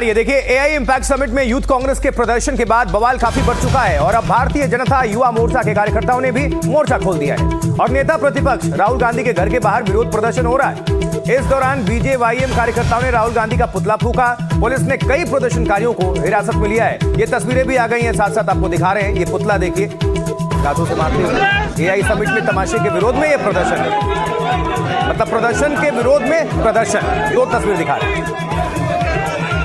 ये देखिए, AI impact summit में यूथ कांग्रेस के प्रदर्शन के बाद बवाल काफी बढ़ चुका है और अब भारतीय जनता युवा मोर्चा के कार्यकर्ताओं ने भी मोर्चा खोल दिया है और नेता प्रतिपक्ष राहुल गांधी के घर के बाहर विरोध प्रदर्शन हो रहा है। इस दौरान बीजेवाईएम कार्यकर्ताओं ने राहुल गांधी का पुतला फूंका। पुलिस ने कई प्रदर्शनकारियों को हिरासत में लिया है। ये तस्वीरें भी आ गई हैं, साथ साथ आपको दिखा रहे हैं। ये पुतला देखिए, दांतों से मारते हुए एआई समिट में तमाशे के विरोध में ये प्रदर्शन है, मतलब प्रदर्शन के विरोध में प्रदर्शन। दो तस्वीर दिखा रहे हैं।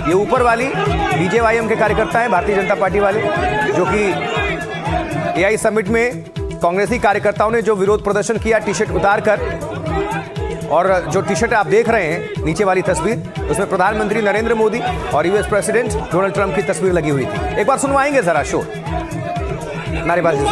ये ऊपर वाली बीजेवाईएम के कार्यकर्ता हैं, भारतीय जनता पार्टी वाले, जो कि एआई समिट में कांग्रेसी कार्यकर्ताओं ने जो विरोध प्रदर्शन किया टी शर्ट उतारकर, और जो टी शर्ट आप देख रहे हैं नीचे वाली तस्वीर, उसमें प्रधानमंत्री नरेंद्र मोदी और यूएस प्रेसिडेंट डोनाल्ड ट्रंप की तस्वीर लगी हुई थी। एक बार सुनवाएंगे जरा शोर नारेबाजी।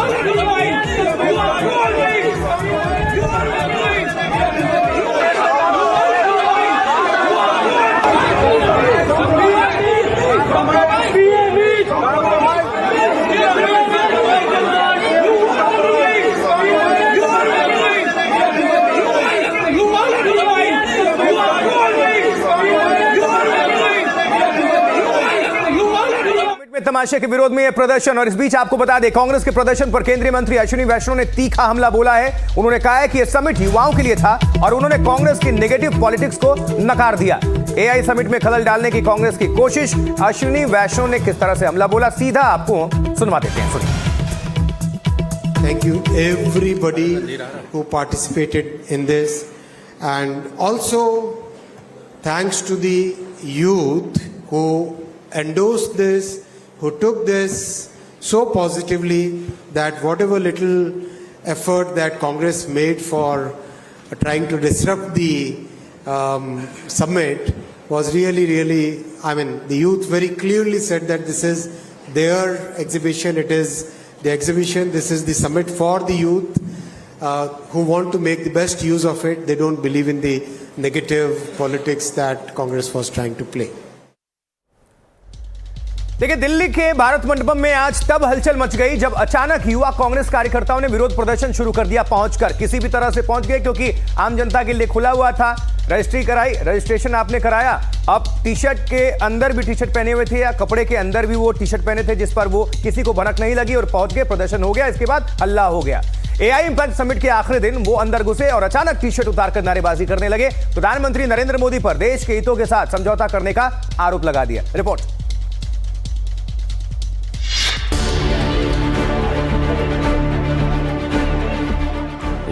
तमाशे के विरोध में यह प्रदर्शन। और इस बीच आपको बता दें, कांग्रेस के प्रदर्शन पर केंद्रीय मंत्री अश्विनी वैष्णव ने तीखा हमला बोला है। उन्होंने कहा है कि यह समिट युवाओं के लिए था और उन्होंने कांग्रेस की नेगेटिव पॉलिटिक्स को नकार दिया। एआई समिट में खलल डालने की कांग्रेस की कोशिश, अश्विनी वैष्णव ने किस तरह से हमला बोला, सीधा आपको सुनवा देते हैं, सुनिए। Thank you everybody who participated in this and also thanks to the youth who endorsed this, who took this so positively that whatever little effort that Congress made for trying to disrupt the summit was really, I mean, the youth very clearly said that this is their exhibition, it is the exhibition, this is the summit for the youth who want to make the best use of it. They don't believe in the negative politics that Congress was trying to play. देखिए, दिल्ली के भारत मंडपम में आज तब हलचल much गई जब अचानक युवा कांग्रेस कार्यकर्ताओं ने विरोध प्रदर्शन शुरू कर दिया। पहुंचकर किसी भी तरह से पहुंच गए, क्योंकि आम जनता के लिए खुला हुआ था। रजिस्ट्रेशन आपने कराया, अब टी शर्ट के अंदर भी टी शर्ट पहने हुए थे या कपड़े के अंदर भी वो टी शर्ट पहने थे जिस पर वो किसी को भनक नहीं लगी, और पहुंच गए, प्रदर्शन हो गया। इसके बाद हल्ला हो गया। एआई इंपैक्ट समिट के आखिरी दिन वो अंदर घुसे और अचानक टी शर्ट उतारकर नारेबाजी करने लगे। प्रधानमंत्री नरेंद्र मोदी पर देश के हितों के साथ समझौता करने का आरोप लगा दिया। रिपोर्ट।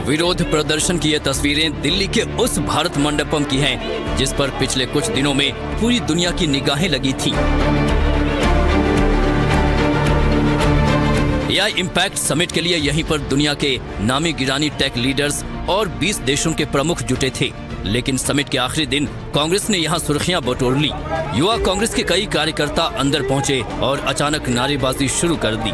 विरोध प्रदर्शन की ये तस्वीरें दिल्ली के उस भारत मंडपम की हैं, जिस पर पिछले कुछ दिनों में पूरी दुनिया की निगाहें लगी थी। एआई इंपैक्ट समिट के लिए यहीं पर दुनिया के नामी गिरानी टेक लीडर्स और 20 देशों के प्रमुख जुटे थे। लेकिन समिट के आखिरी दिन कांग्रेस ने यहां सुर्खियां बटोर ली। युवा कांग्रेस के कई कार्यकर्ता अंदर पहुंचे और अचानक नारेबाजी शुरू कर दी।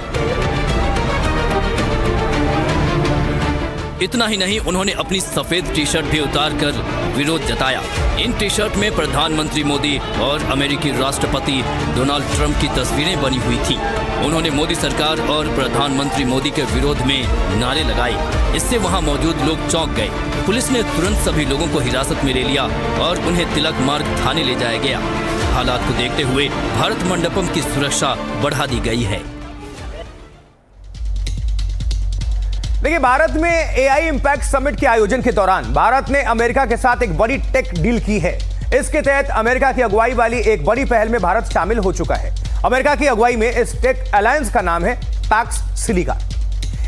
इतना ही नहीं, उन्होंने अपनी सफेद टी शर्ट भी उतारकर विरोध जताया। इन टी शर्ट में प्रधानमंत्री मोदी और अमेरिकी राष्ट्रपति डोनाल्ड ट्रंप की तस्वीरें बनी हुई थी। उन्होंने मोदी सरकार और प्रधानमंत्री मोदी के विरोध में नारे लगाए। इससे वहां मौजूद लोग चौंक गए। पुलिस ने तुरंत सभी लोगों को हिरासत में ले लिया और उन्हें तिलक मार्ग थाने ले जाया गया। हालात को देखते हुए भारत मंडपम की सुरक्षा बढ़ा दी गई है। देखिए, भारत में एआई इंपैक्ट समिट के आयोजन के दौरान भारत ने अमेरिका के साथ एक बड़ी टेक डील की है। इसके तहत अमेरिका की अगुवाई वाली एक बड़ी पहल में भारत शामिल हो चुका है। अमेरिका की अगुवाई में इस टेक अलायंस का नाम है पैक्स सिलिका।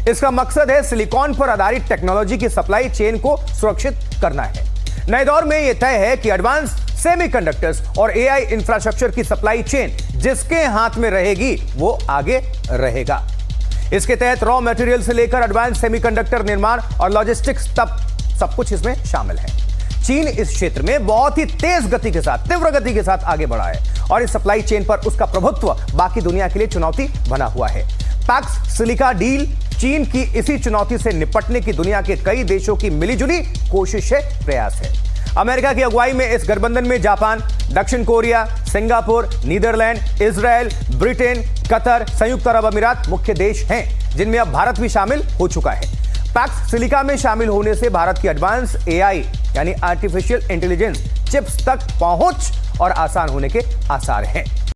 इसका मकसद है सिलिकॉन पर आधारित टेक्नोलॉजी की सप्लाई चेन को सुरक्षित करना है। नए दौर में यह तय है कि एडवांस सेमीकंडक्टर्स और एआई इंफ्रास्ट्रक्चर की सप्लाई चेन जिसके हाथ में रहेगी वो आगे रहेगा। इसके तहत रॉ मटेरियल से लेकर एडवांस सेमीकंडक्टर निर्माण और लॉजिस्टिक्स तक सब कुछ इसमें शामिल है। चीन इस क्षेत्र में बहुत ही तेज गति के साथ, तीव्र गति के साथ आगे बढ़ा है और इस सप्लाई चेन पर उसका प्रभुत्व बाकी दुनिया के लिए चुनौती बना हुआ है। पैक्स सिलिका डील चीन की इसी चुनौती से निपटने की दुनिया के कई देशों की मिलीजुली कोशिश है, प्रयास है। अमेरिका की अगुवाई में इस गठबंधन में जापान, दक्षिण Korea, Singapore, Netherlands, Israel, Britain, Qatar, संयुक्त अरब अमीरात मुख्य देश हैं, जिनमें अब भारत भी शामिल हो चुका है। पैक्स सिलिका में शामिल होने से भारत की एडवांस एआई यानी आर्टिफिशियल इंटेलिजेंस चिप्स तक पहुंच और आसान होने के आसार हैं।